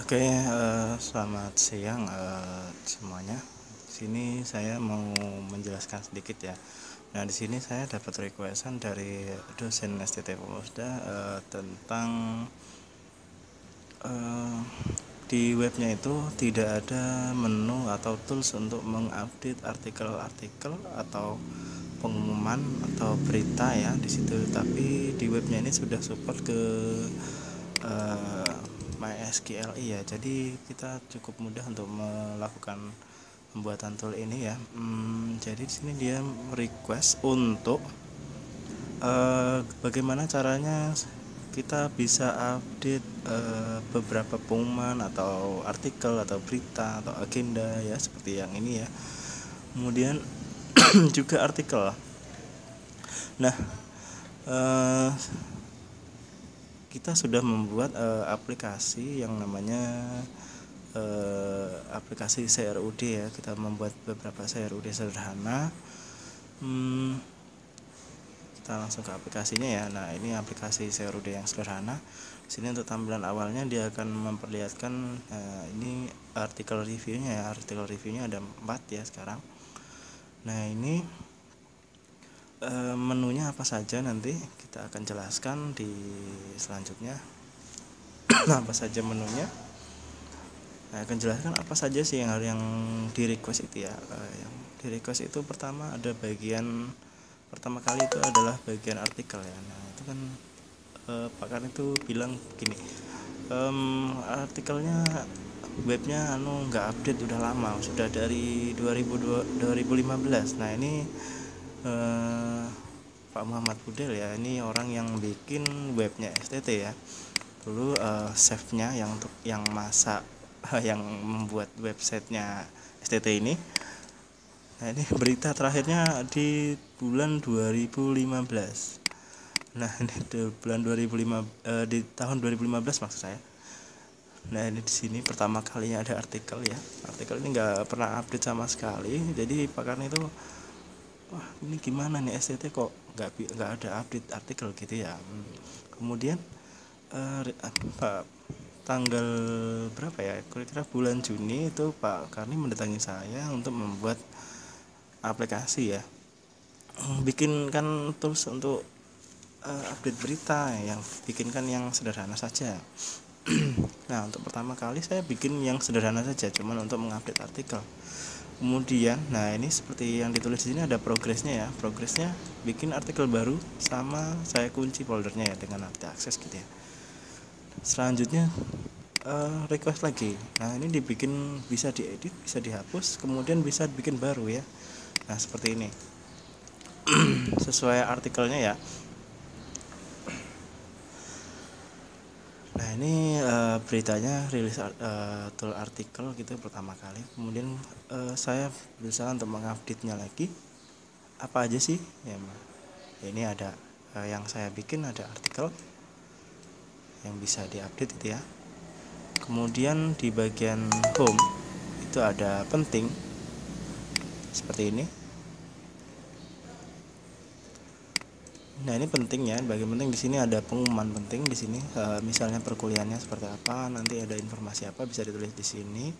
Oke, selamat siang semuanya. Di sini saya mau menjelaskan sedikit ya. Nah, di sini saya dapat requestan dari dosen STT Pemusda tentang eh, di webnya itu tidak ada menu atau tools untuk mengupdate artikel-artikel atau pengumuman atau berita ya di situ. Tapi di webnya ini sudah support ke MySQL ya, jadi kita cukup mudah untuk melakukan pembuatan tool ini ya. Jadi di sini dia request untuk bagaimana caranya kita bisa update beberapa pengumuman atau artikel atau berita atau agenda ya, seperti yang ini ya. Kemudian juga artikel. Nah, kita sudah membuat aplikasi yang namanya aplikasi CRUD ya. Kita membuat beberapa CRUD sederhana. Kita langsung ke aplikasinya ya. Nah, ini aplikasi CRUD yang sederhana. Di sini untuk tampilan awalnya dia akan memperlihatkan ini artikel reviewnya ya. Artikel reviewnya ada 4 ya sekarang. Nah, ini menunya apa saja nanti kita akan jelaskan di selanjutnya. Apa saja menunya, nah, akan jelaskan apa saja sih yang di request itu ya. Yang di request itu pertama ada bagian pertama kali itu adalah bagian artikel ya. Nah, itu kan Pak Karni itu bilang gini, artikelnya webnya nggak update, udah lama, sudah dari 2015. Nah, ini Pak Muhammad Budel ya, ini orang yang bikin webnya STT ya. Dulu chefnya yang masak yang membuat websitenya STT ini. Nah, ini berita terakhirnya di bulan 2015. Nah, ini di bulan 2005 di tahun 2015 maksud saya. Nah, ini di sini pertama kalinya ada artikel ya. Artikel ini nggak pernah update sama sekali. Jadi Pak Karni itu, wah, ini gimana nih STT kok nggak ada update artikel gitu ya. Kemudian Pak, tanggal berapa ya, kira-kira bulan Juni itu Pak Karni mendatangi saya untuk membuat aplikasi ya, bikinkan tools untuk update berita, yang bikinkan yang sederhana saja. Nah, untuk pertama kali saya bikin yang sederhana saja, cuman untuk mengupdate artikel. Kemudian, nah, ini seperti yang ditulis di sini ada progresnya ya. Progresnya bikin artikel baru sama saya kunci foldernya ya dengan akses gitu ya. Selanjutnya request lagi. Nah, ini dibikin, bisa diedit, bisa dihapus, kemudian bisa bikin baru ya. Nah, seperti ini. Sesuai artikelnya ya. Nah, ini beritanya rilis tool artikel gitu pertama kali. Kemudian saya berusaha untuk mengupdate-nya lagi. Apa aja sih ya, ini ada yang saya bikin, ada artikel yang bisa diupdate itu ya. Kemudian di bagian home itu ada penting seperti ini. Nah, ini penting ya, bagian penting di sini ada pengumuman penting di sini, misalnya perkuliahannya seperti apa, nanti ada informasi apa bisa ditulis di sini.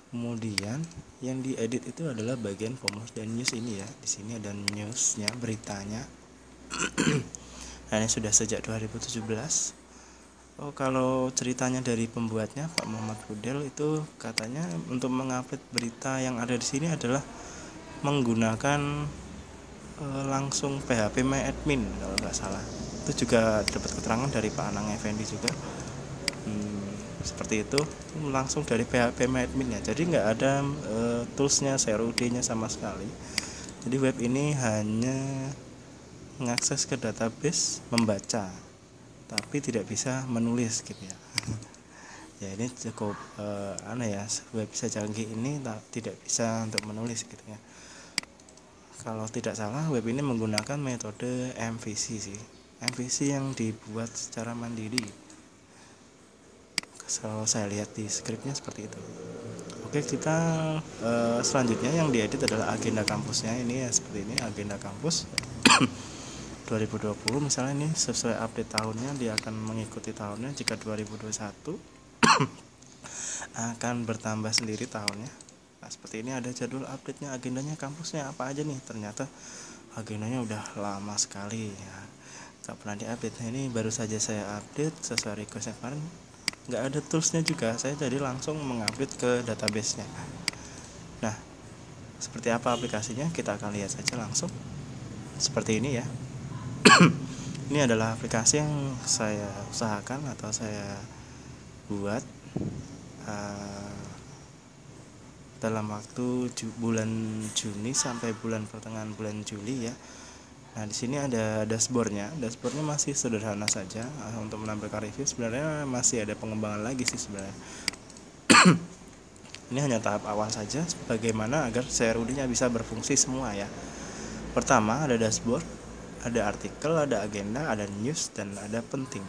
Kemudian yang diedit itu adalah bagian Pomos dan news ini ya. Di sini ada newsnya, beritanya. Nah, ini sudah sejak 2017. Oh, kalau ceritanya dari pembuatnya Pak Muhammad Budel itu katanya untuk mengupdate berita yang ada di sini adalah menggunakan langsung PHP MyAdmin kalau nggak salah. Itu juga dapat keterangan dari Pak Anang Effendi juga. Seperti itu, langsung dari PHP MyAdmin ya. Jadi nggak ada toolsnya, CRUD-nya sama sekali. Jadi web ini hanya mengakses ke database, membaca, tapi tidak bisa menulis gitu ya. Ya, ini cukup aneh ya, web secanggih ini tidak bisa untuk menulis gitu ya. Kalau tidak salah web ini menggunakan metode MVC sih, MVC yang dibuat secara mandiri. Kalau saya lihat di skripnya seperti itu. Oke, kita selanjutnya yang diedit adalah agenda kampusnya. Ini ya seperti ini, agenda kampus 2020 misalnya, ini sesuai update tahunnya, dia akan mengikuti tahunnya. Jika 2021 akan bertambah sendiri tahunnya. Nah, seperti ini ada jadwal update-nya, agendanya kampusnya apa aja nih. Ternyata agendanya udah lama sekali ya, gak pernah diupdate. Nah, ini baru saja saya update sesuai request kemarin. Nggak ada toolsnya juga, saya jadi langsung mengupdate ke database-nya. Nah, seperti apa aplikasinya kita akan lihat saja langsung. Seperti ini ya. Ini adalah aplikasi yang saya usahakan atau saya buat dalam waktu bulan Juni sampai pertengahan bulan Juli ya. Nah, di sini ada dashboardnya. Dashboardnya masih sederhana saja. Untuk menampilkan review sebenarnya masih ada pengembangan lagi sih sebenarnya. Ini hanya tahap awal saja, bagaimana agar CRUD-nya bisa berfungsi semua ya. Pertama ada dashboard, ada artikel, ada agenda, ada news, dan ada penting.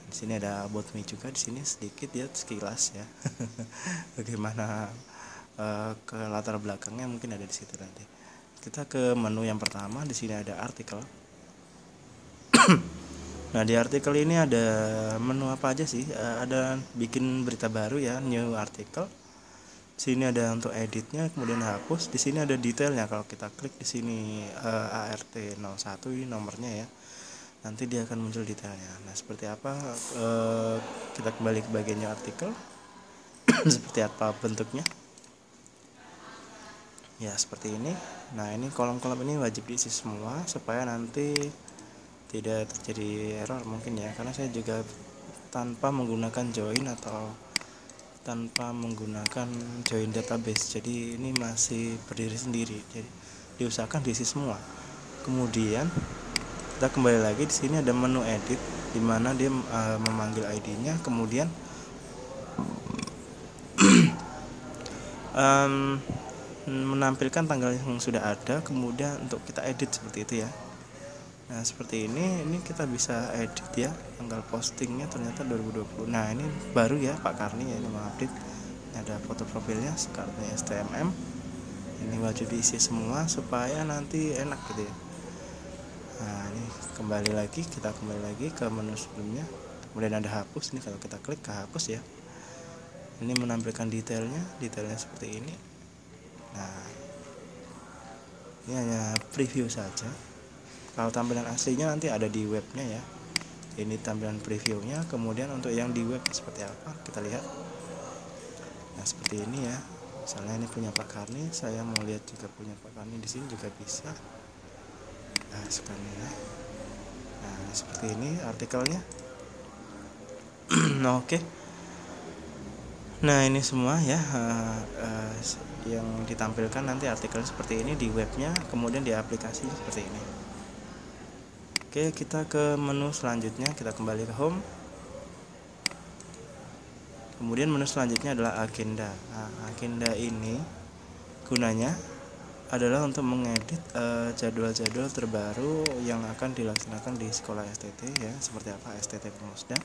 Di sini ada about me juga, di sini sedikit ya sekilas ya. Bagaimana ke latar belakangnya mungkin ada di situ nanti. Kita ke menu yang pertama, di sini ada artikel. Nah, di artikel ini ada menu apa aja sih? Ada bikin berita baru ya, new article. Di sini ada untuk editnya, kemudian hapus. Di sini ada detailnya. Kalau kita klik di sini ART01 ini nomornya ya. Nanti dia akan muncul detailnya. Nah, seperti apa? Kita kembali ke bagian new article. Seperti apa bentuknya? Ya, seperti ini. Nah, ini kolom-kolom ini wajib diisi semua supaya nanti tidak terjadi error mungkin ya, karena saya juga tanpa menggunakan join atau tanpa menggunakan join database, jadi ini masih berdiri sendiri, jadi diusahakan diisi semua. Kemudian kita kembali lagi, di sini ada menu edit di mana dia memanggil ID-nya, kemudian menampilkan tanggal yang sudah ada, kemudian untuk kita edit seperti itu ya. Nah, seperti ini kita bisa edit ya, tanggal postingnya ternyata 2020. Nah, ini baru ya Pak Karni ya, ini mengupdate. Ada foto profilnya, kartunya STMM. Ini wajib diisi semua supaya nanti enak gitu ya. Nah, ini kita kembali lagi ke menu sebelumnya. Kemudian ada hapus, ini kalau kita klik ke hapus ya. Ini menampilkan detailnya seperti ini. Nah, ini hanya preview saja. Kalau tampilan aslinya nanti ada di webnya ya. Ini tampilan previewnya. Kemudian untuk yang di web seperti apa kita lihat. Nah, seperti ini ya. Misalnya ini punya Pak Karni, saya mau lihat juga punya Pak Karni, di sini juga bisa. Nah, sekarang ya. Nah, seperti ini artikelnya. Nah, oke. Nah, ini semua ya yang ditampilkan nanti artikel seperti ini di webnya, kemudian di aplikasi seperti ini. Oke, kita ke menu selanjutnya, kita kembali ke home. Kemudian menu selanjutnya adalah agenda. Nah, agenda ini gunanya adalah untuk mengedit jadwal-jadwal terbaru yang akan dilaksanakan di sekolah STT ya, seperti apa STT Pemusda,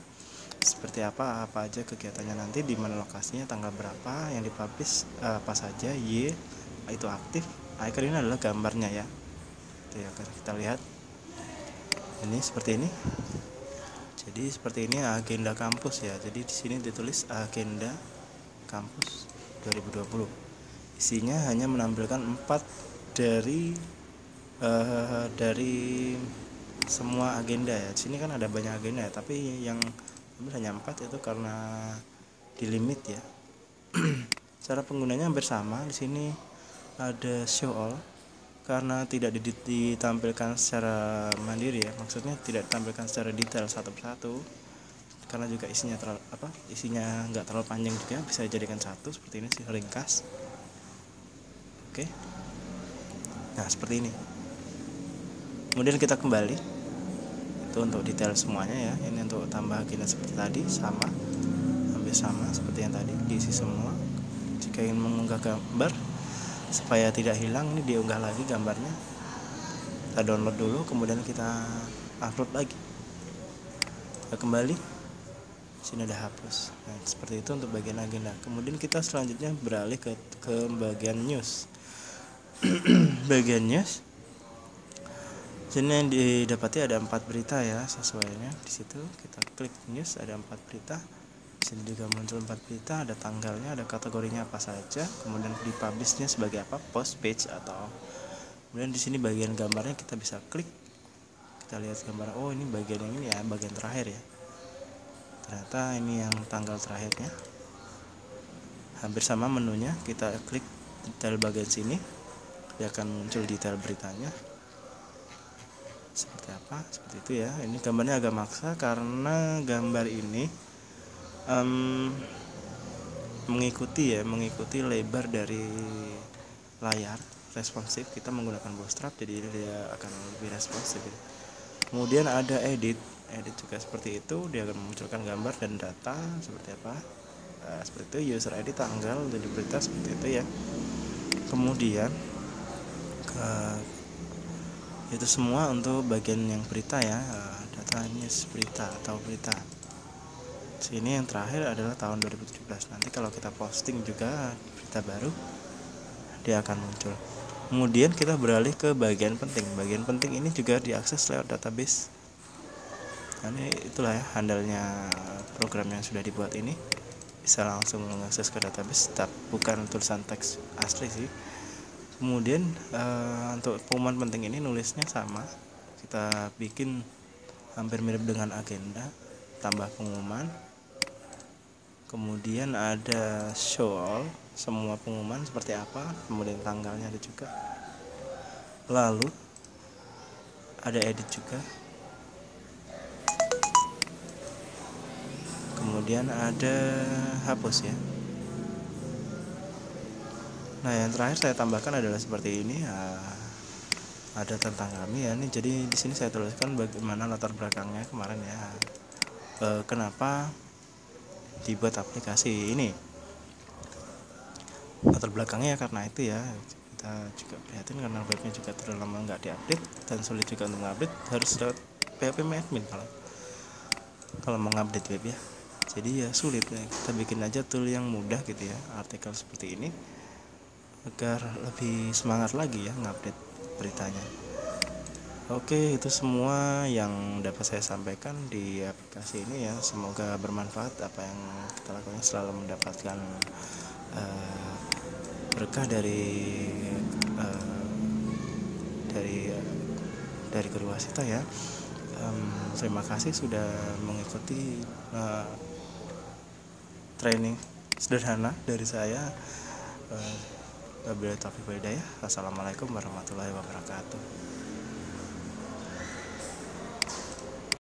seperti apa aja kegiatannya nanti, di mana lokasinya, tanggal berapa, yang dipublish apa saja, itu aktif. Icon ini adalah gambarnya ya. Itu ya, kita lihat. Ini seperti ini. Jadi seperti ini agenda kampus ya. Jadi di sini ditulis agenda kampus 2020. Isinya hanya menampilkan 4 dari semua agenda ya. Di sini kan ada banyak agenda ya, tapi yang hanya 4 itu karena di limit ya. Cara penggunanya hampir sama. Di sini ada show all karena tidak ditampilkan secara mandiri ya, maksudnya tidak ditampilkan secara detail satu persatu, karena juga isinya nggak terlalu panjang juga, bisa dijadikan satu seperti ini sih, ringkas. Oke. Nah, seperti ini. Kemudian kita kembali, itu untuk detail semuanya ya. Ini untuk tambah agenda seperti tadi, hampir sama seperti yang tadi, diisi semua. Jika ingin mengunggah gambar supaya tidak hilang, ini diunggah lagi gambarnya, kita download dulu, kemudian kita upload lagi. Kita kembali, sini ada hapus. Nah, seperti itu untuk bagian agenda. Kemudian kita selanjutnya beralih ke bagian news. Bagian news, sini yang didapati ada 4 berita ya, sesuainya di situ. Kita klik news, ada 4 berita. Di sini juga muncul 4 berita, ada tanggalnya, ada kategorinya apa saja, kemudian di publishnya sebagai apa, post page atau. Kemudian di sini bagian gambarnya kita bisa klik, kita lihat gambar, oh ini bagian yang ini ya, bagian terakhir ya. Ternyata ini yang tanggal terakhirnya. Hampir sama menunya, kita klik detail bagian sini, dia akan muncul detail beritanya. Seperti apa? Seperti itu ya. Ini gambarnya agak maksa karena gambar ini mengikuti lebar dari layar, responsif. Kita menggunakan bootstrap, jadi dia akan lebih responsif. Kemudian ada edit juga seperti itu, dia akan memunculkan gambar dan data seperti apa. Seperti itu, user ID, tanggal, dan berita seperti itu ya. Kemudian itu semua untuk bagian yang berita ya, data news berita atau berita. Sini yang terakhir adalah tahun 2017. Nanti kalau kita posting juga berita baru, dia akan muncul. Kemudian kita beralih ke bagian penting. Bagian penting ini juga diakses lewat database. Nah, ini itulah ya handalnya program yang sudah dibuat ini. Bisa langsung mengakses ke database, tapi bukan tulisan teks asli sih. Kemudian untuk pengumuman penting ini nulisnya sama. Kita bikin hampir mirip dengan agenda, tambah pengumuman. Kemudian ada show all, semua pengumuman seperti apa, kemudian tanggalnya ada juga. Lalu ada edit juga. Kemudian ada hapus ya. Nah, yang terakhir saya tambahkan adalah seperti ini. Ada tentang kami ya. Ini jadi di sini saya tuliskan bagaimana latar belakangnya kemarin ya. Kenapa dibuat aplikasi ini? Latar belakangnya karena itu ya. Kita juga prihatin karena webnya juga terlalu lama nggak diupdate dan sulit juga untuk mengupdate, harus lewat PHP admin kalau mau ngupdate web ya. Jadi ya sulit ya. Kita bikin aja tool yang mudah gitu ya, artikel seperti ini, agar lebih semangat lagi ya ngupdate beritanya. Oke, itu semua yang dapat saya sampaikan di aplikasi ini ya. Semoga bermanfaat. Apa yang kita lakukan selalu mendapatkan berkah dari kedua wasita ya. Terima kasih sudah mengikuti training sederhana dari saya. Wabillahi taufiq wal hidayah. Assalamualaikum warahmatullahi wabarakatuh.